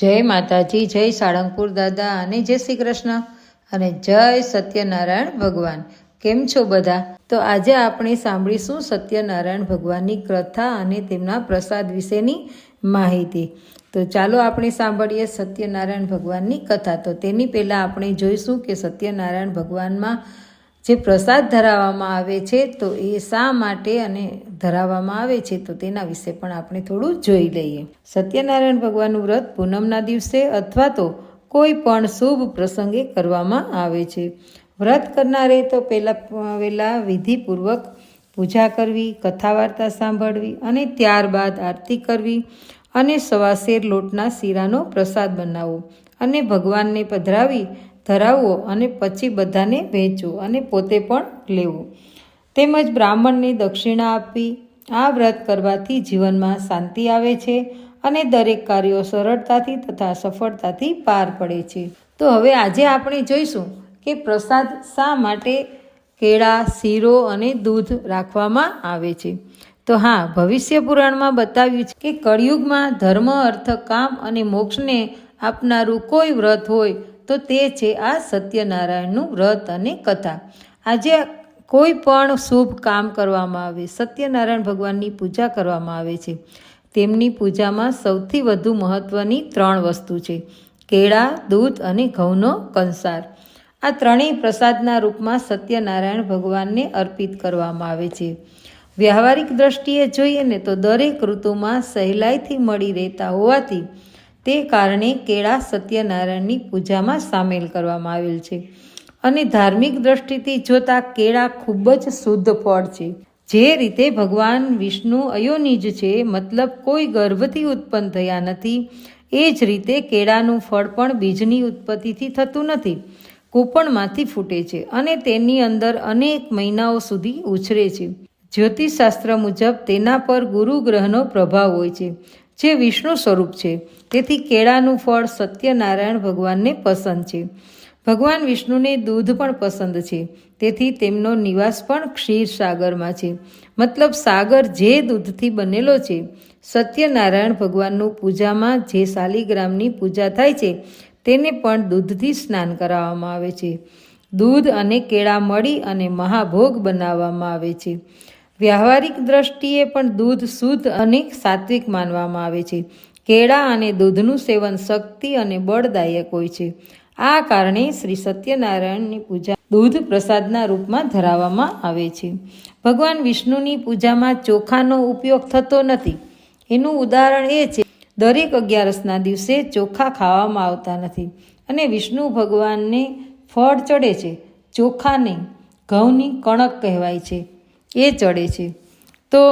જય માતાજી, જય સાળંગપુર દાદા અને જય શ્રી કૃષ્ણ અને જય સત્યનારાયણ ભગવાન. કેમ છો બધા? તો આજે આપણે સાંભળીશું સત્યનારાયણ ભગવાનની કથા અને તેમના પ્રસાદ વિશેની માહિતી. તો ચાલો આપણે સાંભળીએ સત્યનારાયણ ભગવાનની કથા. તો તેની પહેલાં આપણે જોઈશું કે સત્યનારાયણ ભગવાનમાં જે પ્રસાદ ધરાવવામાં આવે છે તો એ શા માટે અને ધરાવવામાં આવે છે તો તેના વિશે પણ આપણે થોડું જોઈ લઈએ. સત્યનારાયણ ભગવાનનું વ્રત પૂનમના દિવસે અથવા તો કોઈ પણ શુભ પ્રસંગે કરવામાં આવે છે. વ્રત કરનારે તો પહેલા વિધિપૂર્વક પૂજા કરવી, કથા વાર્તા સાંભળવી અને ત્યારબાદ આરતી કરવી અને સવાશેર લોટના શીરાનો પ્રસાદ બનાવવો અને ભગવાનને ધરાવવો અને પછી બધાને વહેંચવો અને પોતે પણ લેવું, તેમજ બ્રાહ્મણને દક્ષિણા આપવી. આ વ્રત કરવાથી જીવનમાં શાંતિ આવે છે અને દરેક કાર્યો સરળતાથી તથા સફળતાથી પાર પડે છે. તો હવે આજે આપણે જોઈશું કે પ્રસાદ શા માટે કેળા, શીરો અને દૂધ રાખવામાં આવે છે. તો હા, ભવિષ્ય પુરાણમાં બતાવ્યું છે કે કળિયુગમાં ધર્મ, અર્થ, કામ અને મોક્ષને આપનારું કોઈ વ્રત હોય તો તે છે આ સત્યનારાયણનું વ્રત અને કથા. આજે કોઈ પણ શુભ કામ કરવામાં આવે, સત્યનારાયણ ભગવાનની પૂજા કરવામાં આવે છે. તેમની પૂજામાં સૌથી વધુ મહત્વની 3 વસ્તુ છે: કેળા, દૂધ અને ઘઉંનો કંસાર. આ ત્રણેય પ્રસાદના રૂપમાં સત્યનારાયણ ભગવાનને અર્પિત કરવામાં આવે છે. વ્યવહારિક દ્રષ્ટિએ જોઈએ ને તો દરેક ઋતુમાં સહેલાઈથી મળી રહેતા હોવાથી તે કારણે કેળા સત્યનારાયણની પૂજામાં સામેલ કરવામાં આવેલ છે. અને ધાર્મિક દ્રષ્ટિથી જોતા કેળા ખૂબ જ શુદ્ધ ફળ છે. જે રીતે ભગવાન વિષ્ણુ અયોનિજ છે, મતલબ કોઈ ગર્ભથી ઉત્પન્ન થયા નથી, એ જ રીતે કેળાનું ફળ પણ બીજની ઉત્પત્તિથી થતું નથી, કૂંપણમાંથી ફૂટે છે અને તેની અંદર અનેક મહિનાઓ સુધી ઉછરે છે. જ્યોતિષશાસ્ત્ર મુજબ તેના પર ગુરુ ગ્રહનો પ્રભાવ હોય છે, જે વિષ્ણુ સ્વરૂપ છે. તેથી કેળાનું ફળ સત્યનારાયણ ભગવાનને પસંદ છે. ભગવાન વિષ્ણુને દૂધ પણ પસંદ છે, તેથી તેમનો નિવાસ પણ ક્ષીરસાગરમાં છે, મતલબ સાગર જે દૂધથી બનેલો છે. સત્યનારાયણ ભગવાનનું પૂજામાં જે શાલિગ્રામની પૂજા થાય છે તેને પણ દૂધથી સ્નાન કરાવવામાં આવે છે. દૂધ અને કેળા મળી અને મહાભોગ બનાવવામાં આવે છે. વ્યવહારિક દ્રષ્ટિએ પણ દૂધ શુદ્ધ અને સાત્વિક માનવામાં આવે છે. કેળા અને દૂધનું સેવન શક્તિ અને બળદાયક હોય છે. આ કારણે શ્રી સત્યનારાયણની પૂજા દૂધ પ્રસાદના રૂપમાં ધરાવવામાં આવે છે. ભગવાન વિષ્ણુની પૂજામાં ચોખાનો ઉપયોગ થતો નથી. એનું ઉદાહરણ એ છે, દરેક 11ના દિવસે ચોખા ખાવામાં આવતા નથી અને વિષ્ણુ ભગવાનને ફળ ચડે છે, ચોખા નહીં, ઘઉંની કણક કહેવાય છે, એ ચડે છે. તો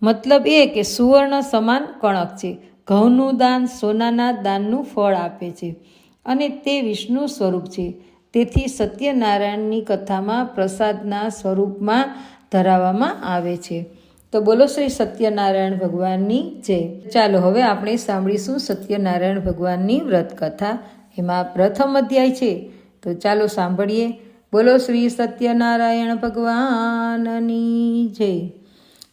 મતલબ એ કે સુવર્ણ સમાન કણક છે. ઘઉંનું દાન સોનાના દાનનું ફળ આપે છે અને તે વિષ્ણુ સ્વરૂપ છે. તેથી સત્યનારાયણની કથામાં પ્રસાદના સ્વરૂપમાં ધરાવવામાં આવે છે. તો બોલો શ્રી સત્યનારાયણ ભગવાનની જય. ચાલો હવે આપણે સાંભળીશું સત્યનારાયણ ભગવાનની વ્રત કથા. એમાં પ્રથમ અધ્યાય છે, તો ચાલો સાંભળીએ. બોલો શ્રી સત્યનારાયણ ભગવાનની જય.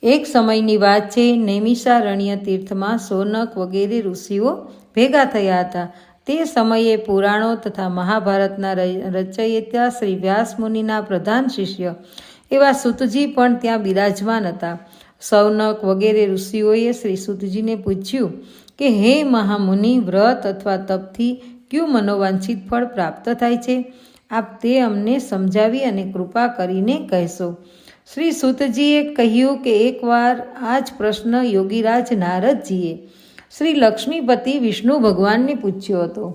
એક સમયની વાત છે. નૈમિષારણ્ય તીર્થમાં સોનક વગેરે ઋષિઓ ભેગા થયા હતા. તે સમયે પુરાણો તથા મહાભારતના રચયિતા શ્રી વ્યાસ મુનિના પ્રધાન શિષ્ય એવા સૂતજી પણ ત્યાં બિરાજમાન હતા. સૌનક વગેરે ઋષિઓએ શ્રી સૂતજીને પૂછ્યું કે હે મહામુનિ, વ્રત અથવા તપથી કયું મનોવાંછિત ફળ પ્રાપ્ત થાય છે? આપ તે અમને સમજાવી અને કૃપા કરીને કહેશો. શ્રી સૂતજીએ કહ્યું કે એકવાર આ જ પ્રશ્ન યોગીરાજ નારદજીએ શ્રી લક્ષ્મીપતિ વિષ્ણુ ભગવાનને પૂછ્યો હતો.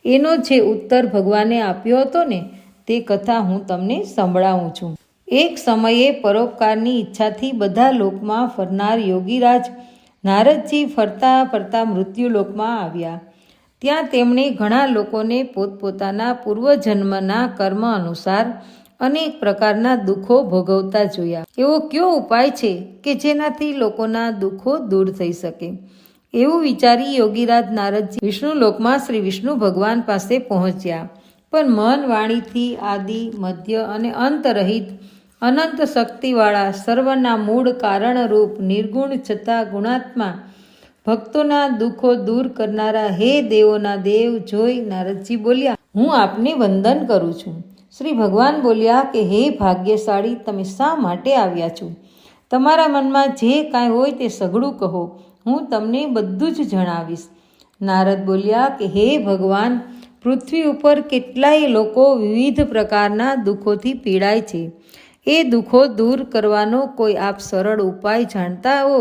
એનો જે ઉત્તર ભગવાને આપ્યો હતો ને તે કથા હું તમને સંભળાવું છું. એક સમયે પરોપકારની ઈચ્છાથી બધા લોકમાં ફરનાર યોગીરાજ નારદજી ફરતા ફરતા મૃત્યુલોકમાં આવ્યા. ત્યાં તેમણે ઘણા લોકોને પોતપોતાના પૂર્વજન્મના કર્મ અનુસાર અનેક પ્રકારના દુઃખો ભોગવતા જોયા. એવો કયો ઉપાય છે કે જેનાથી લોકોના દુઃખો દૂર થઈ શકે? એવું વિચારી યોગીરાજ નારદજી વિષ્ણુલોકમાં શ્રી વિષ્ણુ ભગવાન પાસે પહોંચ્યા. પણ મન વાણીથી આદિ, મધ્ય અને અંત રહિત અનંત શક્તિવાળા સર્વના મૂળ કારણરૂપ નિર્ગુણ છતાં ગુણાત્મા ભક્તોના દુઃખો દૂર કરનારા હે દેવોના દેવ જોઈ નારદજી બોલ્યા, હું આપને વંદન કરું છું. શ્રી ભગવાન બોલ્યા કે હે ભાગ્યશાળી, તમે શા માટે આવ્યા છો? તમારા મનમાં જે કાંઈ હોય તે સઘળું કહો, હું તમને બધું જ જણાવીશ. નારદ બોલ્યા કે હે ભગવાન, પૃથ્વી ઉપર કેટલાય લોકો વિવિધ પ્રકારના દુઃખોથી પીડાય છે. એ દુઃખો દૂર કરવાનો કોઈ આપ સરળ ઉપાય જાણતા હો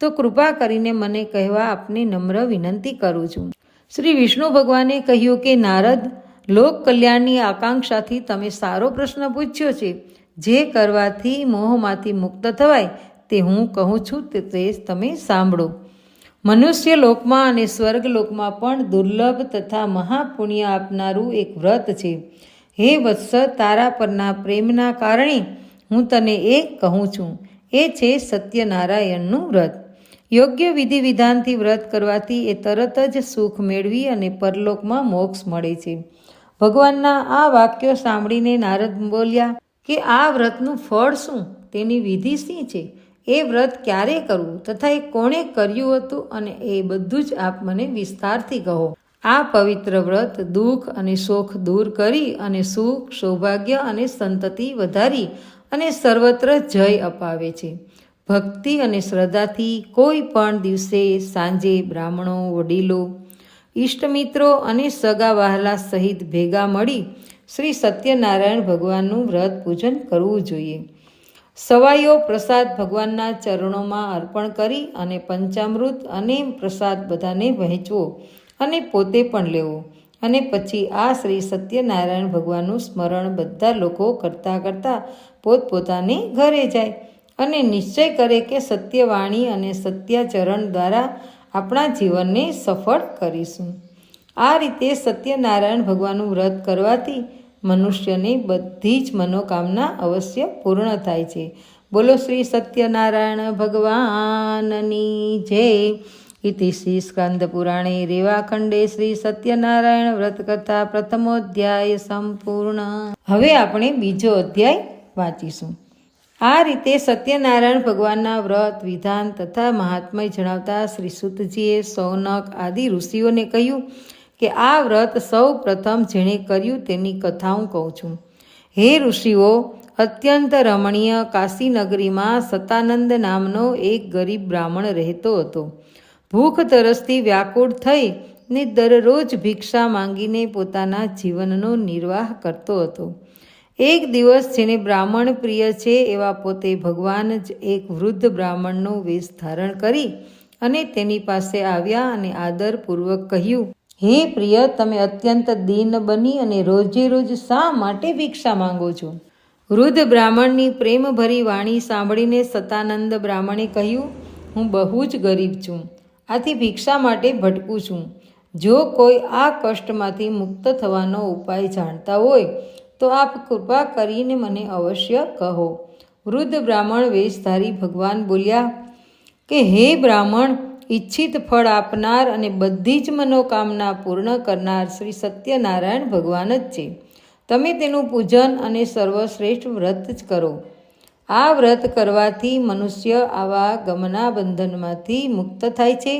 તો કૃપા કરીને મને કહેવા આપને નમ્ર વિનંતી કરું છું. શ્રી વિષ્ણુ ભગવાને કહ્યું કે નારદ, લોક કલ્યાણની આકાંક્ષાથી તમે સારો પ્રશ્ન પૂછ્યો છે. જે કરવાથી મોહમાંથી મુક્ત થવાય તે હું કહું છું તે તમે સાંભળો. મનુષ્ય લોકમાં અને સ્વર્ગલોકમાં પણ દુર્લભ તથા મહાપુણ્ય આપનારું એક વ્રત છે. હે વત્સ, તારા પરના પ્રેમના કારણે હું તને એ કહું છું. એ છે સત્યનારાયણનું વ્રત. યોગ્ય વિધિ વિધાનથી વ્રત કરવાથી એ તરત જ સુખ મેળવી અને પરલોકમાં મોક્ષ મળે છે. ભગવાનના આ વાક્યો સાંભળીને નારદ બોલ્યા કે આ વ્રતનું ફળ શું? તેની વિધિ શી છે? એ વ્રત ક્યારે કરવું તથા એ કોણે કર્યું હતું અને એ બધું જ આપ મને વિસ્તારથી કહો. આ પવિત્ર વ્રત દુઃખ અને શોખ દૂર કરી અને સુખ, સૌભાગ્ય અને સંતતિ વધારી અને સર્વત્ર જય અપાવે છે. ભક્તિ અને શ્રદ્ધાથી કોઈ પણ દિવસે સાંજે બ્રાહ્મણો, વડીલો, ઇષ્ટમિત્રો અને સગા વહાલા સહિત ભેગા મળી શ્રી સત્યનારાયણ ભગવાનનું વ્રત પૂજન કરવું જોઈએ. સવાયો પ્રસાદ ભગવાનના ચરણોમાં અર્પણ કરી અને પંચામૃત અને પ્રસાદ બધાને વહેંચવો અને પોતે પણ લેવો. અને પછી આ શ્રી સત્યનારાયણ ભગવાનનું સ્મરણ બધા લોકો કરતાં કરતાં પોતપોતાને ઘરે જાય અને નિશ્ચય કરે કે સત્યવાણી અને સત્યાચરણ દ્વારા આપણા જીવનને સફળ કરીશું. આ રીતે સત્યનારાયણ ભગવાનનું વ્રત કરવાથી મનુષ્યની બધી જ મનોકામના અવશ્ય પૂર્ણ થાય છે. બોલો શ્રી સત્યનારાયણ ભગવાનની જય. ઇતિ શ્રી સ્કંદ પુરાણે રેવાખંડે શ્રી સત્યનારાયણ વ્રત કથા પ્રથમોધ્યાય સંપૂર્ણ. હવે આપણે બીજો અધ્યાય વાંચીશું. આ રીતે સત્યનારાયણ ભગવાનના વ્રત વિધાન તથા મહાત્મય જણાવતા શ્રી સુતજીએ સૌનક આદિ ઋષિઓને કહ્યું કે આ વ્રત સૌ પ્રથમ જેણે કર્યું તેની કથા હું કહું છું. હે ઋષિઓ, અત્યંત રમણીય કાશી નગરીમાં સતાનંદ નામનો એક ગરીબ બ્રાહ્મણ રહેતો હતો. ભૂખ તરસથી વ્યાકુળ થઈ ને દરરોજ ભિક્ષા માંગીને પોતાના જીવનનો નિર્વાહ કરતો હતો. એક દિવસ જેને બ્રાહ્મણ પ્રિય છે એવા પોતે ભગવાન જ એક વૃદ્ધ બ્રાહ્મણનો વેશ ધારણ કરી અને તેની પાસે આવ્યા અને આદરપૂર્વક કહ્યું, હે પ્રિય, તમે અત્યંત દીન બની અને રોજે રોજ શા માટે ભિક્ષા માંગો છો? વૃદ્ધ બ્રાહ્મણની પ્રેમભરી વાણી સાંભળીને સતાનંદ બ્રાહ્મણે કહ્યું, હું બહુ જ ગરીબ છું, આથી ભિક્ષા માટે ભટકું છું. જો કોઈ આ કષ્ટમાંથી મુક્ત થવાનો ઉપાય જાણતા હોય તો આપ કૃપા કરીને મને અવશ્ય કહો. વૃદ્ધ બ્રાહ્મણ વેશધારી ભગવાન બોલ્યા કે હે બ્રાહ્મણ, ઈચ્છિત ફળ આપનાર અને બધી જ મનોકામના પૂર્ણ કરનાર શ્રી સત્યનારાયણ ભગવાન જ છે. તમે તેનું પૂજન અને સર્વશ્રેષ્ઠ વ્રત જ કરો. આ વ્રત કરવાથી મનુષ્ય આવા ગમના બંધનમાંથી મુક્ત થાય છે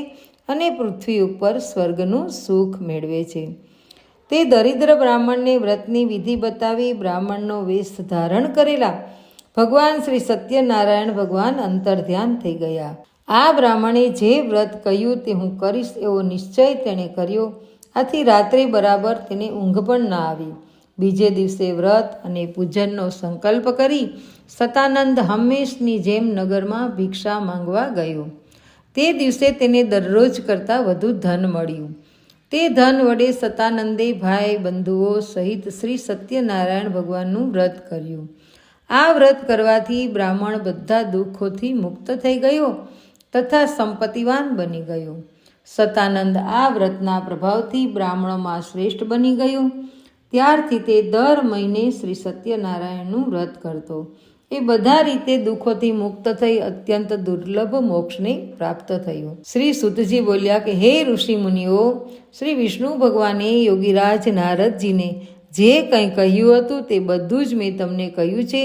અને પૃથ્વી ઉપર સ્વર્ગનું સુખ મેળવે છે. તે દરિદ્ર બ્રાહ્મણને વ્રતની વિધિ બતાવી બ્રાહ્મણનો વેશ ધારણ કરેલા ભગવાન શ્રી સત્યનારાયણ ભગવાન અંતર્ધ્યાન થઈ ગયા. આ બ્રાહ્મણે જે વ્રત કહ્યું તે હું કરીશ એવો નિશ્ચય તેણે કર્યો. આથી રાત્રે બરાબર તેને ઊંઘ પણ ના આવી. બીજે દિવસે વ્રત અને પૂજનનો સંકલ્પ કરી સતાનંદ હંમેશની જેમ નગરમાં ભિક્ષા માંગવા ગયો. તે દિવસે તેને દરરોજ કરતાં વધુ ધન મળ્યું. તે ધન વડે સતાનંદે ભાઈ બંધુઓ સહિત શ્રી સત્યનારાયણ ભગવાનનું વ્રત કર્યું. આ વ્રત કરવાથી બ્રાહ્મણ બધા દુઃખોથી મુક્ત થઈ ગયો તથા સંપત્તિવાન બની ગયો. સતાનંદ આ વ્રતના પ્રભાવથી બ્રાહ્મણોમાં શ્રેષ્ઠ બની ગયો. ત્યારથી તે દર મહિને શ્રી સત્યનારાયણનું વ્રત કરતો. એ બધા રીતે દુઃખોથી મુક્ત થઈ અત્યંત દુર્લભ મોક્ષને પ્રાપ્ત થયો. શ્રી સુતજી બોલ્યા કે હે ઋષિ મુનિઓ, શ્રી વિષ્ણુ ભગવાને યોગીરાજ નારદજીને જે કંઈ કહ્યું હતું તે બધું જ મેં તમને કહ્યું છે.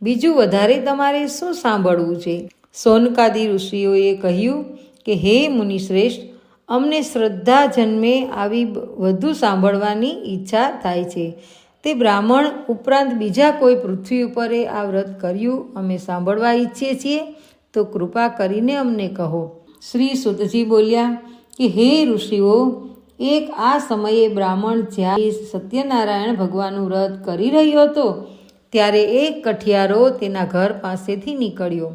બીજું વધારે તમારે શું સાંભળવું છે? સોનકાદી ઋષિઓએ કહ્યું કે હે મુનિશ્રેષ્ઠ, અમને શ્રદ્ધા જન્મે આવી વધુ સાંભળવાની ઈચ્છા થાય છે. તે બ્રાહ્મણ ઉપરાંત બીજા કોઈ પૃથ્વી ઉપરે આ વ્રત કર્યું અમે સાંભળવા ઈચ્છીએ છીએ, તો કૃપા કરીને અમને કહો. શ્રી સુતજી બોલ્યા કે હે ઋષિઓ, એક આ સમયે બ્રાહ્મણ જ્યારે સત્યનારાયણ ભગવાનનું વ્રત કરી રહ્યો હતો ત્યારે એક કઠિયારો તેના ઘર પાસેથી નીકળ્યો.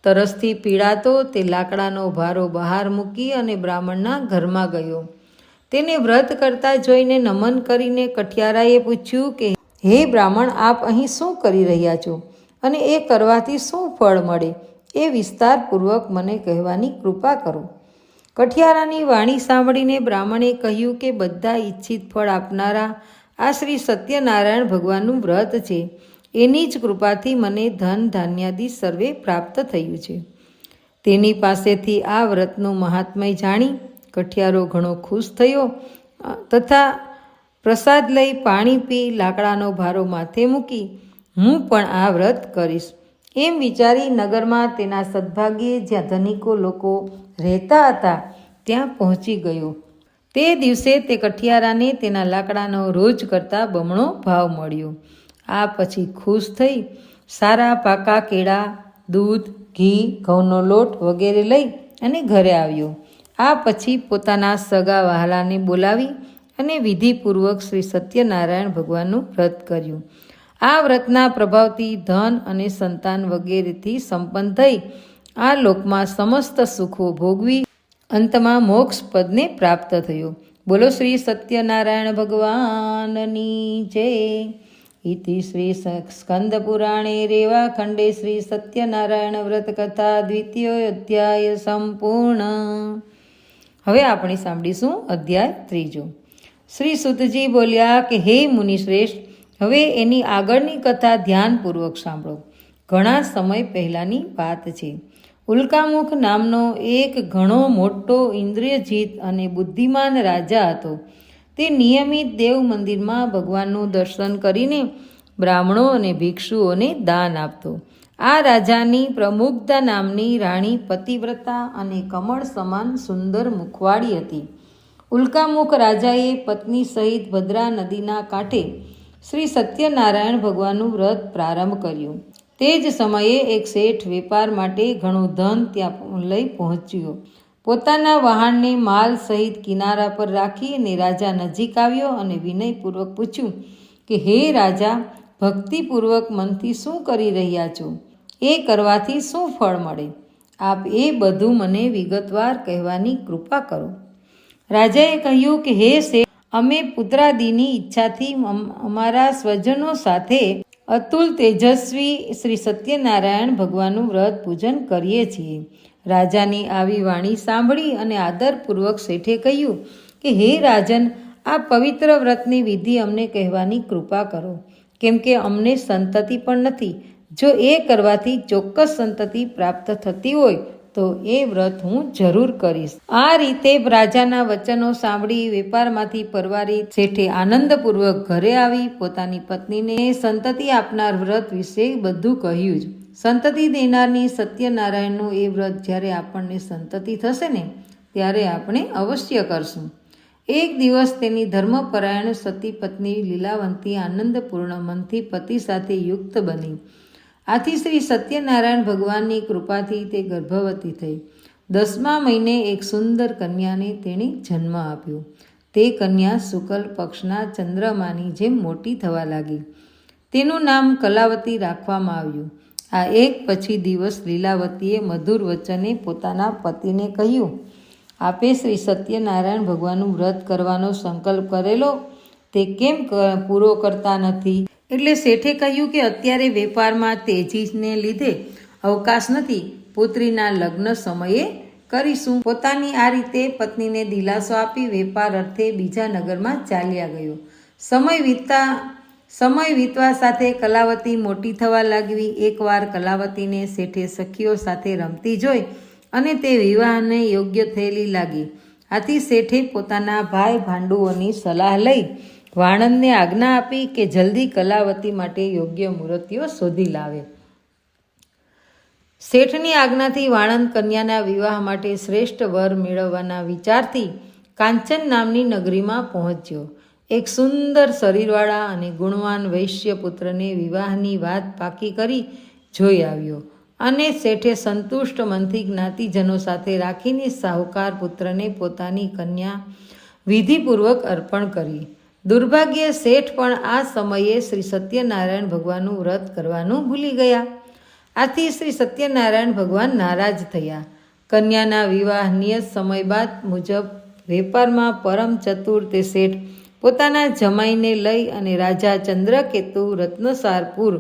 તરસથી પીડાતો તે લાકડાનો ભારો બહાર મૂકી અને બ્રાહ્મણના ઘરમાં ગયો. તેને વ્રત કરતા જોઈને નમન કરીને કઠિયારાએ પૂછ્યું કે હે બ્રાહ્મણ, આપ અહીં શું કરી રહ્યા છો અને એ કરવાથી શું ફળ મળે એ વિસ્તારપૂર્વક મને કહેવાની કૃપા કરો. કઠિયારાની વાણી સાંભળીને બ્રાહ્મણે કહ્યું કે બધા ઈચ્છિત ફળ આપનારા આ શ્રી સત્યનારાયણ ભગવાનનું વ્રત છે. એની જ કૃપાથી મને ધન ધાન્યાદિ સર્વે પ્રાપ્ત થયું છે. તેની પાસેથી આ વ્રતનું મહાત્મય જાણી કઠિયારો ઘણો ખુશ થયો તથા પ્રસાદ લઈ પાણી પી લાકડાનો ભારો માથે મૂકી હું પણ આ વ્રત કરીશ એમ વિચારી નગરમાં તેના સદભાગ્યે જ્યાં ધનિકો લોકો રહેતા હતા ત્યાં પહોંચી ગયો. તે દિવસે તે કઠિયારાને તેના લાકડાનો રોજ કરતાં બમણો ભાવ મળ્યો. આ પછી ખુશ થઈ સારા પાકા કેળા, દૂધ, ઘી, ઘઉંનો લોટ વગેરે લઈ અને ઘરે આવ્યો. આ પછી પોતાના સગા વહાલાને બોલાવી અને વિધિપૂર્વક શ્રી સત્યનારાયણ ભગવાનનું વ્રત કર્યું. આ વ્રતના પ્રભાવથી ધન અને સંતાન વગેરેથી સંપન્ન થઈ આ લોકમાં સમસ્ત સુખો ભોગવી અંતમાં મોક્ષ પદને પ્રાપ્ત થયો. બોલો શ્રી સત્યનારાયણ ભગવાનની જય. ઇતિ શ્રી સ્કંદ પુરાણે રેવાખંડે શ્રી સત્યનારાયણ વ્રત કથા દ્વિતીયો અધ્યાય સંપૂર્ણ. હવે આપણે સાંભળીશું અધ્યાય 3. શ્રી સુતજી બોલ્યા કે હે મુનિશ્રેષ્ઠ, હવે એની આગળની કથા ધ્યાનપૂર્વક સાંભળો. ઘણા સમય પહેલાંની વાત છે. ઉલ્કામુખ નામનો એક ઘણો મોટો ઇન્દ્રિયજીત અને બુદ્ધિમાન રાજા હતો. તે નિયમિત દેવ મંદિરમાં ભગવાનનું દર્શન કરીને બ્રાહ્મણો અને ભિક્ષુઓને દાન આપતો. આ રાજાની પ્રમુગ્ધા નામની રાણી પતિવ્રતા અને કમળ સમાન સુંદર મુખવાળી હતી. ઉલ્કામુખ રાજાએ પત્ની સહિત ભદ્રા નદીના કાંઠે શ્રી સત્યનારાયણ ભગવાનનું વ્રત પ્રારંભ કર્યું. તે જ સમયે એક શેઠ વેપાર માટે ઘણું ધન ત્યાં લઈ પહોંચ્યો. પોતાના વહાણને માલ સહિત કિનારા પર રાખી અને રાજા નજીક આવ્યો અને વિનયપૂર્વક પૂછ્યું કે હે રાજા, ભક્તિપૂર્વક મનથી શું કરી રહ્યા છો? એ કરવાથી શું ફળ મળે? આપ એ બધું મને વિગતવાર કહેવાની કૃપા કરો. રાજાએ કહ્યું કે હે શેઠ, અમે પુત્રાદિની ઈચ્છાથી અમારા સ્વજનો સાથે અતુલ તેજસ્વી શ્રી સત્યનારાયણ ભગવાનનું વ્રત પૂજન કરીએ છીએ. રાજાની આવી વાણી સાંભળી અને આદરપૂર્વક શેઠે કહ્યું કે હે રાજન, આ પવિત્ર વ્રતની વિધિ અમને કહેવાની કૃપા કરો, કેમ કે અમને સંતતિ પણ નથી. જો એ કરવાથી ચોક્કસ સંતતિ પ્રાપ્ત થતી હોય તો એ વ્રત હું જરૂર કરીશ. આ રીતે રાજાના વચનો સાંભળી વેપારમાંથી પરવારી શેઠે આનંદપૂર્વક ઘરે આવી પોતાની પત્નીને સંતતિ આપનાર વ્રત વિશે બધું કહ્યું જ. સંતતિ દેનારની સત્યનારાયણનું એ વ્રત જ્યારે આપણને સંતતિ થશે ને ત્યારે આપણે અવશ્ય કરશું. એક દિવસ તેની ધર્મપરાયણ સતી પત્ની લીલાવંતી આનંદપૂર્ણ મનથી પતિ સાથે યુક્ત બની. આથી શ્રી સત્યનારાયણ ભગવાનની કૃપાથી તે ગર્ભવતી થઈ. 10મા મહિને એક સુંદર કન્યાને તેણે જન્મ આપ્યો. તે કન્યા શુક્લ પક્ષના ચંદ્રમાની જેમ મોટી થવા લાગી. તેનું નામ કલાવતી રાખવામાં આવ્યું. આ એક પછી દિવસ લીલાવતીએ મધુર વચને પોતાના પતિને કહ્યું, આપે શ્રી સત્યનારાયણ ભગવાનનું વ્રત કરવાનો સંકલ્પ કરેલો તે કેમ પૂરો કરતા નથી? એટલે શેઠે કહ્યું કે અત્યારે વેપારમાં તેજીને લીધે અવકાશ નથી, પુત્રીના લગ્ન સમયે કરીશું. પોતાની આ રીતે પત્નીને દિલાસો આપી વેપાર અર્થે બીજા નગરમાં ચાલ્યા ગયો. સમય વીતવા સાથે કલાવતી મોટી થવા લાગી. એકવાર કલાવતીને શેઠે સખીઓ સાથે રમતી જોઈ અને તે વિવાહને યોગ્ય થયેલી લાગી. આથી શેઠે પોતાના ભાઈ ભાંડુઓની સલાહ લઈ વાણંદને આજ્ઞા આપી કે જલ્દી કલાવતી માટે યોગ્ય મૂર્તિઓ શોધી લાવે. શેઠની આજ્ઞાથી વાણંદ કન્યાના વિવાહ માટે શ્રેષ્ઠ વર મેળવવાના વિચારથી કાંચન નામની નગરીમાં પહોંચ્યો. એક સુંદર શરીરવાળા અને ગુણવાન વૈશ્ય પુત્રને વિવાહની વાત પાકી કરી જોઈ આવ્યો અને શેઠે સંતુષ્ટ મનથી જ્ઞાતિજનો સાથે રાખીને સાહુકાર પુત્રને પોતાની કન્યા વિધિપૂર્વક અર્પણ કરી. દુર્ભાગ્યે શેઠ પણ આ સમયે શ્રી સત્યનારાયણ ભગવાનનું વ્રત કરવાનું ભૂલી ગયા. આથી શ્રી સત્યનારાયણ ભગવાન નારાજ થયા. કન્યાના વિવાહ નિયત સમય બાદ મુજબ વેપારમાં પરમ ચતુર તે શેઠ પોતાના જમાઈને લઈ અને રાજા ચંદ્રકેતુ રત્નસારપુર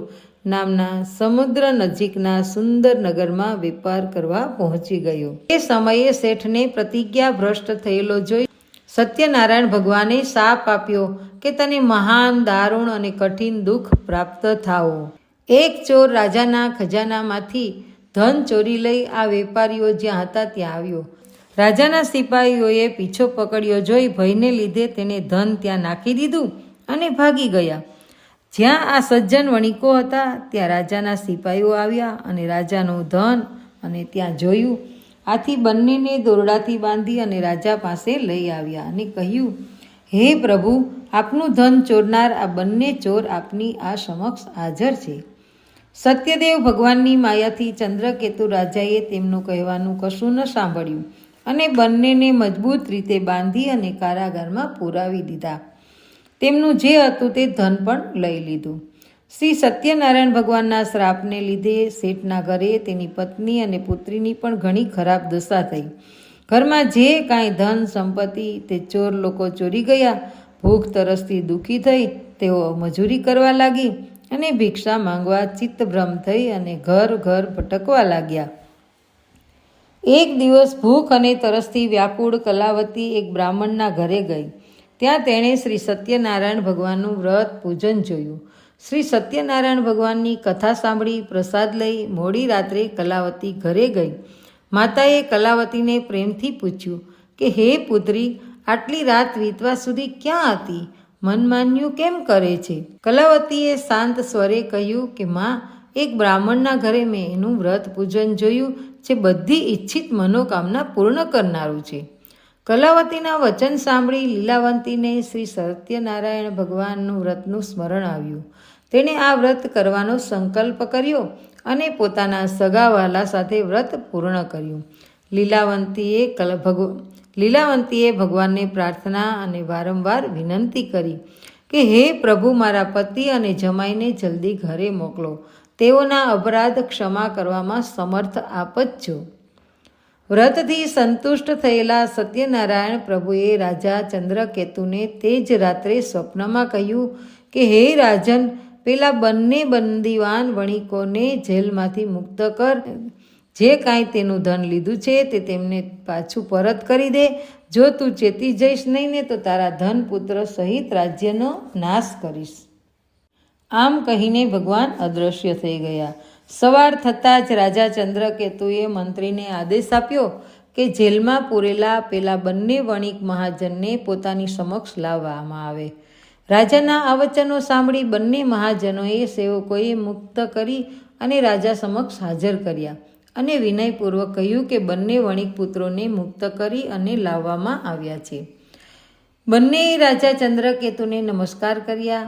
નામના સમુદ્ર નજીકના સુંદર નગરમાં વેપાર કરવા પહોંચી ગયો. એ સમયે શેઠને પ્રતિજ્ઞા ભ્રષ્ટ થયેલો જોઈ સત્યનારાયણ ભગવાને શાપ આપ્યો કે તને મહાન દારૂણ અને કઠિન દુઃખ પ્રાપ્ત થાવો. એક ચોર રાજાના ખજાનામાંથી ધન ચોરી લઈ આ વેપારીઓ જ્યાં હતા ત્યાં આવ્યો. રાજાના સિપાહીઓએ પીછો પકડ્યો જોઈ ભયને લીધે તેને ધન ત્યાં નાખી દીધું અને ભાગી ગયા. જ્યાં આ સજ્જન વણિકો હતા ત્યાં રાજાના સિપાહીઓ આવ્યા અને રાજાનું ધન અને ત્યાં જોયું. આથી બંનેને દોરડાથી બાંધી અને રાજા પાસે લઈ આવ્યા અને કહ્યું, હે પ્રભુ, આપનું ધન ચોરનાર આ બંને ચોર આપની આ સમક્ષ હાજર છે. સત્યદેવ ભગવાનની માયાથી ચંદ્રકેતુ રાજાએ તેમનું કહેવાનું કશું ન સાંભળ્યું અને બંનેને મજબૂત રીતે બાંધી અને કારાગારમાં પુરાવી દીધા. તેમનું જે હતું તે ધન પણ લઈ લીધું. શ્રી સત્યનારાયણ ભગવાનના શ્રાપને લીધે શેઠના ઘરે તેની પત્ની અને પુત્રીની પણ ઘણી ખરાબ દશા થઈ. ઘરમાં જે કાંઈ ધન સંપત્તિ તે ચોર લોકો ચોરી ગયા. ભૂખ તરસથી દુઃખી થઈ તેઓ મજૂરી કરવા લાગી અને ભિક્ષા માંગવા ચિત્તભ્રમ થઈ અને ઘર ઘર ભટકવા લાગ્યા. એક દિવસ ભૂખ અને તરસથી વ્યાકુળ કલાવતી એક બ્રાહ્મણના ઘરે ગઈ. ત્યાં તેણે શ્રી સત્યનારાયણ ભગવાનનું વ્રત પૂજન જોયું. શ્રી સત્યનારાયણ ભગવાનની કથા સાંભળી પ્રસાદ લઈ મોડી રાત્રે કલાવતી ઘરે ગઈ. માતાએ કલાવતીને પ્રેમથી પૂછ્યું કે હે પુત્રી, આટલી રાત વીતવા સુધી ક્યાં હતી? મનમાન્યું કેમ કરે છે? કલાવતીએ શાંત સ્વરે કહ્યું કે માં, એક બ્રાહ્મણના ઘરે મેં એનું વ્રત પૂજન જોયું જે બધી ઈચ્છિત મનોકામના પૂર્ણ કરનારું છે. કલાવતીના વચન સાંભળી લીલાવંતીને શ્રી સત્યનારાયણ ભગવાનનું વ્રતનું સ્મરણ આવ્યું. તેણે આ વ્રત કરવાનો સંકલ્પ કર્યો અને પોતાના સગાવાલા સાથે વ્રત પૂર્ણ કર્યું. લીલાવંતીએ ભગવાનને પ્રાર્થના અને વારંવાર વિનંતી કરી કે હે પ્રભુ, મારા પતિ અને જમાઈને જલ્દી ઘરે મોકલો. તેઓના અપરાધ ક્ષમા કરવામાં સમર્થ આપ જ છો. વ્રતથી સંતુષ્ટ થયેલા સત્યનારાયણ પ્રભુએ રાજા ચંદ્રકેતુને તે જ રાત્રે સ્વપ્નમાં કહ્યું કે હે રાજન, પેલા બંને બંદીવાન વણિકોને જેલમાંથી મુક્ત કર. જે કાંઈ તેનું ધન લીધું છે તે તેમને પાછું પરત કરી દે. જો તું ચેતી જઈશ નહીં ને તો તારા ધન પુત્ર સહિત રાજ્યનો નાશ કરીશ. આમ કહીને ભગવાન અદૃશ્ય થઈ ગયા. સવાર થતાં જ રાજા ચંદ્રકેતુએ મંત્રીને આદેશ આપ્યો કે જેલમાં પૂરેલા પેલા બંને વણિક મહાજનને પોતાની સમક્ષ લાવવામાં આવે. રાજાના આ વચનો સાંભળી બંને મહાજનોએ સેવકોએ મુક્ત કરી અને રાજા સમક્ષ હાજર કર્યા અને વિનયપૂર્વક કહ્યું કે બંને વણિક પુત્રોને મુક્ત કરી અને લાવવામાં આવ્યા છે. બંનેએ રાજા ચંદ્રકેતુને નમસ્કાર કર્યા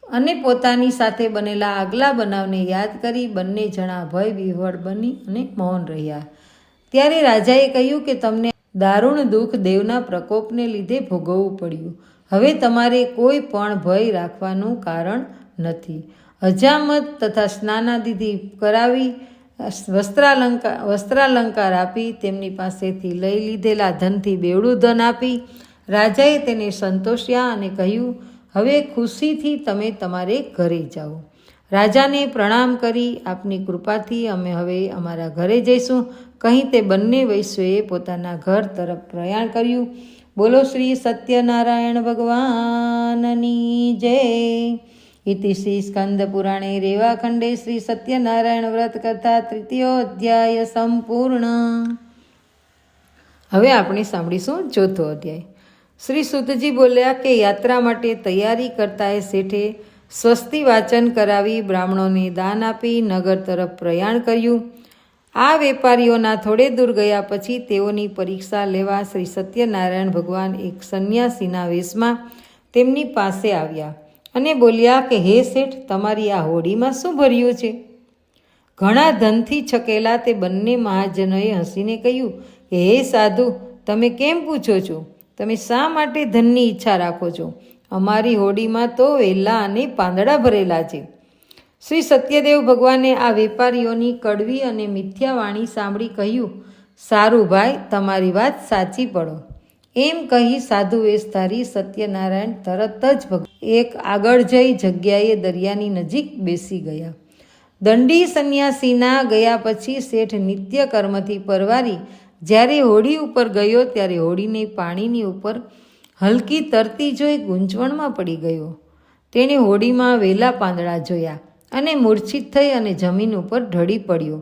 અને પોતાની સાથે બનેલા આગલા બનાવને યાદ કરી બંને જણા ભય વિહવળ બની અને મૌન રહ્યા. ત્યારે રાજાએ કહ્યું કે તમને દારૂણ દુઃખ દેવના પ્રકોપને લીધે ભોગવવું પડ્યું. હવે તમારે કોઈ પણ ભય રાખવાનું કારણ નથી. હજામત તથા સ્નાનાદિથી કરાવી વસ્ત્રાલંકાર આપી તેમની પાસેથી લઈ લીધેલા ધનથી બેવડું ધન આપી રાજાએ તેને સંતોષ્યા અને કહ્યું, હવે ખુશીથી તમે તમારે ઘરે જાઓ. રાજાને પ્રણામ કરી આપની કૃપાથી અમે હવે અમારા ઘરે જઈશું કહી તે બંને વૈશ્યોએ પોતાના ઘર તરફ પ્રયાણ કર્યું. બોલો શ્રી સત્યનારાયણ ભગવાનની જય. ઇતિ શ્રી સ્કંદ પુરાણે રેવાખંડે શ્રી સત્યનારાયણ વ્રત કથા તૃતીયો અધ્યાય સંપૂર્ણ. હવે આપણે સાંભળીશું ચોથો અધ્યાય. શ્રી સુતજી બોલ્યા કે યાત્રા માટે તૈયારી કરતા એ શેઠે સ્વસ્તિ વાચન કરાવી બ્રાહ્મણોને દાન આપી નગર તરફ પ્રયાણ કર્યું. આ વેપારીઓના થોડે દૂર ગયા પછી તેઓની પરીક્ષા લેવા શ્રી સત્યનારાયણ ભગવાન એક સંન્યાસીના વેશમાં તેમની પાસે આવ્યા અને બોલ્યા કે હે શેઠ, તમારી આ હોડીમાં શું ભર્યું છે? ઘણા ધનથી છકેલા તે બંને મહાજનોએ હસીને કહ્યું કે હે સાધુ, તમે કેમ પૂછો છો? તમે શા માટે ધનની ઈચ્છા રાખો છો? અમારી હોડીમાં તો વેલા અને પાંદડા ભરેલા છે. શ્રી સત્યદેવ ભગવાને આ વેપારીઓની કડવી અને મિથ્યા વાણી સાંભળી કહ્યું, સારું ભાઈ, તમારી વાત સાચી પડો. એમ કહી સાધુ વેશધારી સત્યનારાયણ તરત જ એક આગળ જઈ જગ્યાએ દરિયાની નજીક બેસી ગયા. દંડી સંન્યાસીના ગયા પછી શેઠ નિત્ય કર્મથી પરવારી જ્યારે હોડી ઉપર ગયો ત્યારે હોડીને પાણીની ઉપર હલકી તરતી જોઈ ગૂંચવણમાં પડી ગયો. તેણે હોડીમાં વેલા પાંદડા જોયા અને મૂર્છિત થઈ અને જમીન ઉપર ઢળી પડ્યો.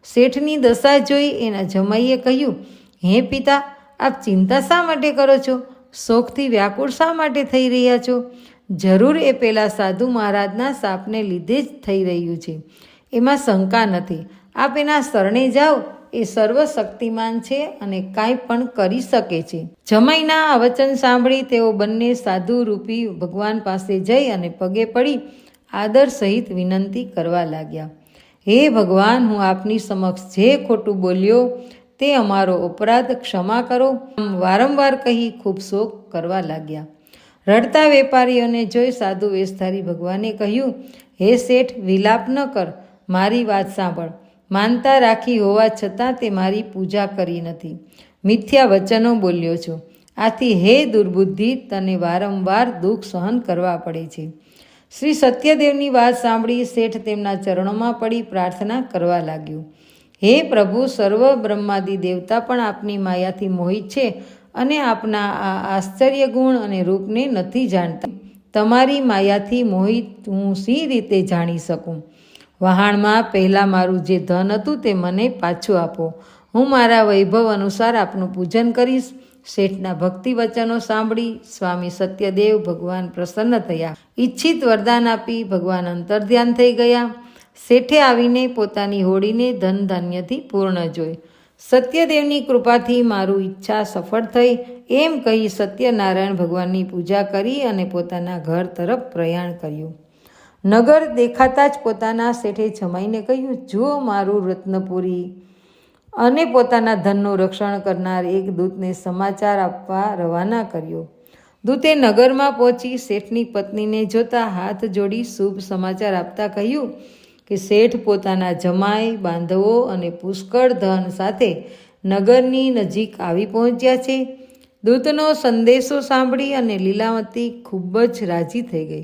શેઠની દશા જોઈ એના જમાઈએ કહ્યું, હે પિતા, આપ ચિંતા શા માટે કરો છો? શોકથી વ્યાકુળ શા માટે થઈ રહ્યા છો? જરૂર એ પેલા સાધુ મહારાજના શાપને લીધે જ થઈ રહ્યું છે, એમાં શંકા નથી. આપ એના શરણે જાઓ, એ સર્વશક્તિમાન છે અને કાંઈ પણ કરી શકે છે. જમાઈના આ વચન સાંભળી તેઓ બંને સાધુ રૂપી ભગવાન પાસે જઈ અને પગે પડી આદર સહિત વિનંતી કરવા લાગ્યા. હે ભગવાન, હું આપની સમક્ષ જે ખોટું બોલ્યો તે અમારો અપરાધ ક્ષમા કરો. વારંવાર કહી ખૂબ શોક કરવા લાગ્યા. રડતા વેપારીઓને જોઈ સાધુ વેશધારી ભગવાને કહ્યું, હે શેઠ, વિલાપ ન કર, મારી વાત સાંભળ. માનતા રાખી હોવા છતાં તે મારી પૂજા કરી નથી, મિથ્યા વચનો બોલ્યો છો. આથી હે દુર્બુદ્ધિ, તને વારંવાર દુઃખ સહન કરવા પડે છે. શ્રી સત્યદેવની વાત સાંભળી શેઠ તેમના ચરણોમાં પડી પ્રાર્થના કરવા લાગ્યો, હે પ્રભુ, સર્વ બ્રહ્માદિ દેવતા પણ આપની માયાથી મોહિત છે અને આપના આ આશ્ચર્ય ગુણ અને રૂપને નથી જાણતા. તમારી માયાથી મોહિત હું સી રીતે જાણી શકું? વહાણમાં પહેલાં મારું જે ધન હતું તે મને પાછું આપો. હું મારા વૈભવ અનુસાર આપનું પૂજન કરીશ. શેઠના ભક્તિ વચનો સાંભળી સ્વામી સત્યદેવ ભગવાન પ્રસન્ન થયા. ઈચ્છિત વરદાન આપી ભગવાન અંતર્ધ્યાન થઈ ગયા. શેઠે આવીને પોતાની હોડીને ધન ધાન્યથી પૂર્ણ જોઈ. સત્યદેવની કૃપાથી મારું ઈચ્છા સફળ થઈ એમ કહી સત્યનારાયણ ભગવાનની પૂજા કરી અને પોતાના ઘર તરફ પ્રયાણ કર્યું. નગર દેખાતા જ પોતાના શેઠે જમાઈને કહ્યું, જુઓ મારું રત્નપુરી. અને પોતાના ધનનું રક્ષણ કરનાર એક દૂતને સમાચાર આપવા રવાના કર્યો. દૂતે નગરમાં પહોંચી શેઠની પત્નીને જોતા હાથ જોડી શુભ સમાચાર આપતા કહ્યું કે શેઠ પોતાના જમાઈ, બાંધવો અને પુષ્કળ ધન સાથે નગરની નજીક આવી પહોંચ્યા છે. દૂતનો સંદેશો સાંભળી અને લીલાવતી ખૂબ જ રાજી થઈ ગઈ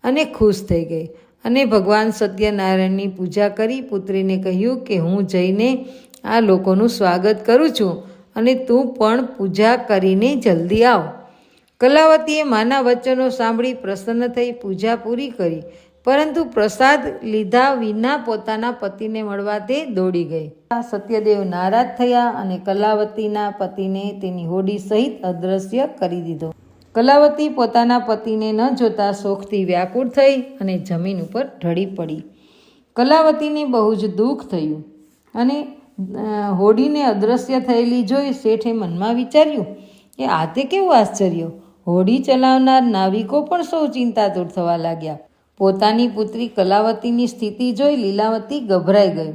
અને ખુશ થઈ ગઈ અને ભગવાન સત્યનારાયણની પૂજા કરી પુત્રીને કહ્યું કે હું જઈને આ લોકોનું સ્વાગત કરું છું અને તું પણ પૂજા કરીને જલ્દી આવ. કલાવતીએ માના વચનો સાંભળી પ્રસન્ન થઈ પૂજા પૂરી કરી, પરંતુ પ્રસાદ લીધા વિના પોતાના પતિને મળવા તે દોડી ગઈ. સત્યદેવ નારાજ થયા અને કલાવતીના પતિને તેની હોડી સહિત અદ્રશ્ય કરી દીધો. કલાવતી પોતાના પતિને ન જોતા શોકથી વ્યાકુળ થઈ અને જમીન ઉપર ઢળી પડી. કલાવતીને બહુ જ દુઃખ થયું અને હોડીને અદ્રશ્ય થયેલી જોઈ શેઠે મનમાં વિચાર્યું કે આ તે કેવું આશ્ચર્ય! હોડી ચલાવનાર નાવિકો પણ સૌ ચિંતાતુર થવા લાગ્યા. પોતાની પુત્રી કલાવતીની સ્થિતિ જોઈ લીલાવતી ગભરાઈ ગઈ,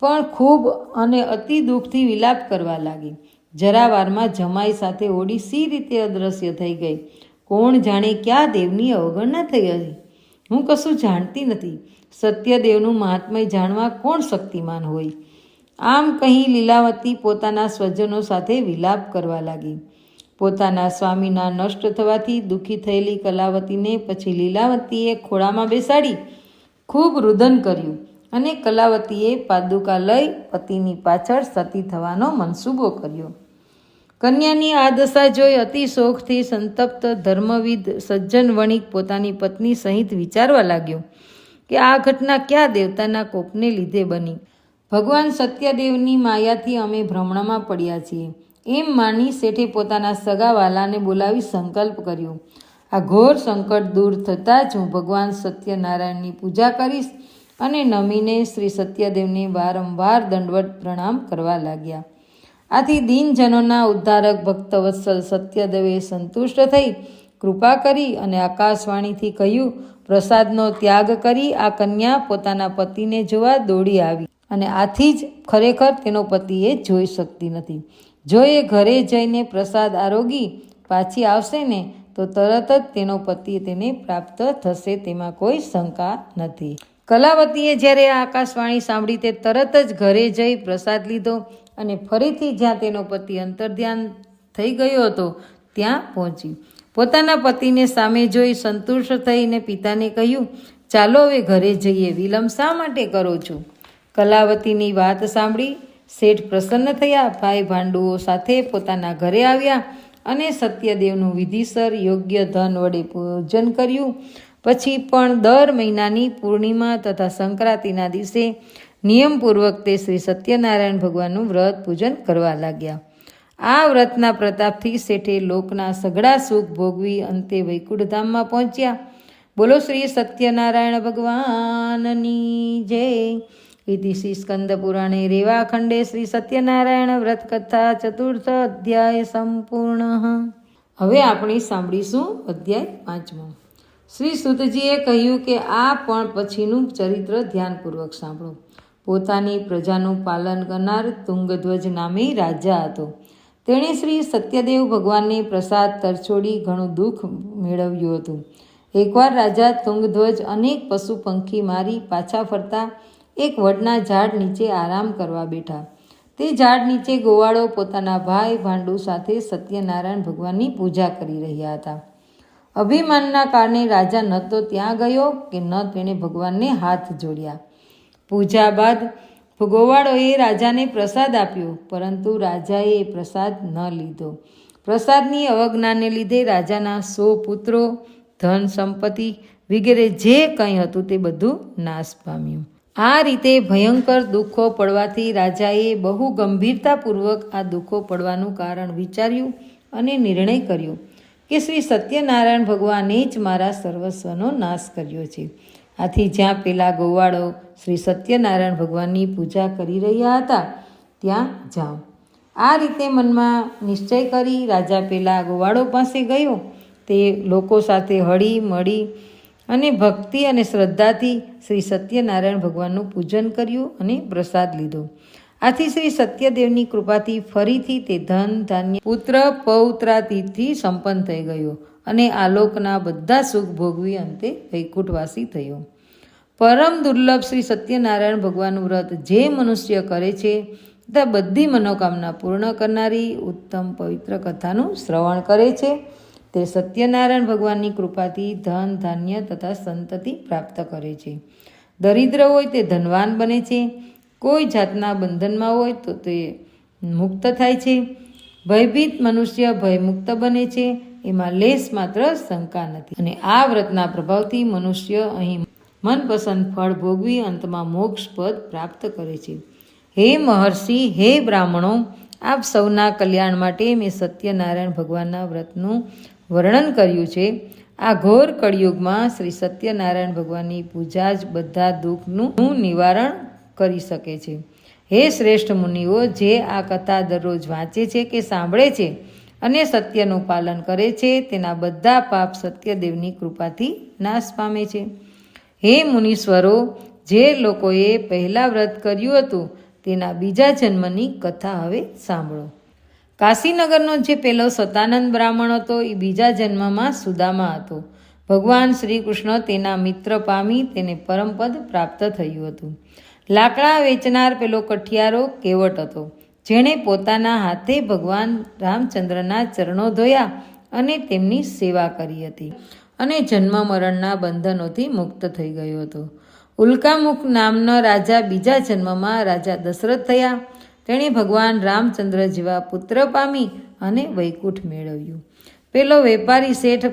પણ ખૂબ અને અતિ દુઃખથી વિલાપ કરવા લાગી. જરા વારમાં જમાઈ સાથે હોડી સી રીતે અદ્રશ્ય થઈ ગઈ. કોણ જાણે ક્યાં દેવની અવગણના થઈ હતી. હું કશું જાણતી નથી. સત્યદેવનું મહાત્મય જાણવા કોણ શક્તિમાન હોય? આમ કહી લીલાવતી પોતાના સ્વજનો સાથે વિલાપ કરવા લાગી. પોતાના સ્વામીના નષ્ટ થવાથી દુઃખી થયેલી કલાવતીને પછી લીલાવતીએ ખોળામાં બેસાડી ખૂબ રુદન કર્યું અને કલાવતીએ પાદુકા લઈ પતિની પાછળ સતી થવાનો મનસૂબો કર્યો. કન્યાની આ દશા જોઈ અતિ શોકથી સંતપ્ત ધર્મવિદ સજ્જન વણિક પોતાની પત્ની સહિત વિચારવા લાગ્યો કે આ ઘટના ક્યાં દેવતાના કોપને લીધે બની. ભગવાન સત્યદેવની માયાથી અમે ભ્રમણામાં પડ્યા છીએ એમ માની શેઠે પોતાના સગા વાલાને બોલાવી સંકલ્પ કર્યો આ ઘોર સંકટ દૂર થતાં જ હું ભગવાન સત્યનારાયણની પૂજા કરીશ અને નમીને શ્રી સત્યદેવને વારંવાર દંડવત પ્રણામ કરવા લાગ્યા. આથી દીનજનોના ઉદ્ધારક ભક્તવત્સલ સત્યદેવે સંતુષ્ટ થઈ કૃપા કરી અને આકાશવાણીથી કહ્યું, પ્રસાદનો ત્યાગ કરી આ કન્યા પોતાના પતિને જોવા દોડી આવી અને આથી જ ખરેખર તેનો પતિ એ જોઈ શકતી નથી. જો એ ઘરે જઈને પ્રસાદ આરોગી પાછી આવશે ને તો તરત જ તેનો પતિ તેને પ્રાપ્ત થશે, તેમાં કોઈ શંકા નથી. કલાવતીએ જ્યારે આ આકાશવાણી સાંભળી તે તરત જ ઘરે જઈ પ્રસાદ લીધો અને ફરીથી જ્યાં તેનો પતિ અંતર્ધ્યાન થઈ ગયો હતો ત્યાં પહોંચી. પોતાના પતિને સામે જોઈ સંતુષ્ટ થઈને પિતાને કહ્યું, ચાલો હવે ઘરે જઈએ, વિલંબ શા માટે કરો છો? કલાવતીની વાત સાંભળી શેઠ પ્રસન્ન થયા. ભાઈ ભાંડુઓ સાથે પોતાના ઘરે આવ્યા અને સત્યદેવનું વિધિસર યોગ્ય ધન વડે પૂજન કર્યું. પછી પણ દર મહિનાની પૂર્ણિમા તથા સંક્રાંતિના દિવસે નિયમપૂર્વક તે શ્રી સત્યનારાયણ ભગવાનનું વ્રત પૂજન કરવા લાગ્યા. આ વ્રતના પ્રતાપથી શેઠે લોકના સઘળા સુખ ભોગવી અંતે વૈકુંઠધામમાં પહોંચ્યા. બોલો શ્રી સત્યનારાયણ ભગવાનની જય. ઇતિ શ્રી સ્કંદ પુરાણે રેવાખંડે શ્રી સત્યનારાયણ વ્રત કથા ચતુર્થ અધ્યાય સંપૂર્ણ. હવે આપણે સાંભળીશું અધ્યાય 5. શ્રી સુતજીએ કહ્યું કે આ પણ પછીનું ચરિત્ર ધ્યાનપૂર્વક સાંભળો. પોતાની પ્રજાનું પાલન કરનાર તુંગધ્વજ નામે રાજા હતો. તેણે શ્રી સત્યદેવ ભગવાનને પ્રસાદ તરછોડી ઘણું દુઃખ મેળવ્યું હતું. એકવાર રાજા તુંગધ્વજ અનેક પશુ પંખી મારી પાછા ફરતા એક વડના ઝાડ નીચે આરામ કરવા બેઠા. તે ઝાડ નીચે ગોવાળો પોતાના ભાઈ ભાંડુ સાથે સત્યનારાયણ ભગવાનની પૂજા કરી રહ્યા હતા. અભિમાનના કારણે રાજા ન તો ત્યાં ગયો કે ન તેણે ભગવાનને હાથ જોડ્યા. પૂજા બાદ ગોવાળોએ રાજાને પ્રસાદ આપ્યો, પરંતુ રાજાએ એ પ્રસાદ ન લીધો. પ્રસાદની અવજ્ઞાને લીધે રાજાના 100 પુત્રો, ધન સંપત્તિ વગેરે જે કંઈ હતું તે બધું નાશ પામ્યું. આ રીતે ભયંકર દુઃખો પડવાથી રાજાએ બહુ ગંભીરતાપૂર્વક આ દુઃખો પડવાનું કારણ વિચાર્યું અને નિર્ણય કર્યો કે શ્રી સત્યનારાયણ ભગવાને જ મારા સર્વસ્વનો નાશ કર્યો છે. આથી જ્યાં પેલા ગોવાળો શ્રી સત્યનારાયણ ભગવાનની પૂજા કરી રહ્યા હતા ત્યાં જાઓ. આ રીતે મનમાં નિશ્ચય કરી રાજા પેલા ગોવાળો પાસે ગયો. તે લોકો સાથે હળી મળી અને ભક્તિ અને શ્રદ્ધાથી શ્રી સત્યનારાયણ ભગવાનનું પૂજન કર્યું અને પ્રસાદ લીધો. આથી શ્રી સત્યદેવની કૃપાથી ફરીથી તે ધન ધાન્ય પુત્ર પૌત્રાદિથી સંપન્ન થઈ ગયો અને આલોકના બધા સુખ ભોગવી અંતે વૈકુંઠવાસી થયો. પરમ દુર્લભ શ્રી સત્યનારાયણ ભગવાનનું વ્રત જે મનુષ્ય કરે છે તથા બધી મનોકામના પૂર્ણ કરનારી ઉત્તમ પવિત્ર કથાનું શ્રવણ કરે છે તે સત્યનારાયણ ભગવાનની કૃપાથી ધન ધાન્ય તથા સંતતિ પ્રાપ્ત કરે છે. દરિદ્ર હોય તે ધનવાન બને છે, કોઈ જાતના બંધનમાં હોય તો તે મુક્ત થાય છે, ભયભીત મનુષ્ય ભયમુક્ત બને છે, એમાં લેશ માત્ર શંકા નથી. અને આ વ્રતના પ્રભાવથી મનુષ્ય અહીં મનપસંદ ફળ ભોગવી અંતમાં મોક્ષ પદ પ્રાપ્ત કરે છે. હે મહર્ષિ, હે બ્રાહ્મણો, આપ સૌના કલ્યાણ માટે મેં સત્યનારાયણ ભગવાનના વ્રતનું વર્ણન કર્યું છે. આ ઘોર કળિયુગમાં શ્રી સત્યનારાયણ ભગવાનની પૂજા જ બધા દુઃખનું નિવારણ કરી શકે છે. હે શ્રેષ્ઠ મુનિઓ, જે આ કથા દરરોજ વાંચે છે કે સાંભળે છે અને સત્યનું પાલન કરે છે તેના બધા પાપ સત્યદેવની કૃપાથી નાશ પામે છે. હે મુનીશ્વરો, જે લોકોએ પહેલાં વ્રત કર્યું હતું તેના બીજા જન્મની કથા હવે સાંભળો. કાશીનગરનો જે પેલો સતાનંદ બ્રાહ્મણ હતો એ બીજા જન્મમાં સુદામા હતો. ભગવાન શ્રી કૃષ્ણ તેના મિત્ર પામી તેને પરમપદ પ્રાપ્ત થયું હતું. લાકડા વેચનાર પેલો કઠિયારો કેવટ હતો, જેણે પોતાના હાથે ભગવાન રામચંદ્રના ચરણો ધોયા અને તેમની સેવા કરી હતી અને જન્મ મરણના બંધનોથી મુક્ત થઈ ગયો હતો. ઉલ્કામુખ નામનો રાજા બીજા જન્મમાં રાજા દશરથ થયા. તેણે ભગવાન રામચંદ્ર જેવા પુત્ર પામી અને વૈકુંઠ મેળવ્યું. પેલો વેપારી શેઠ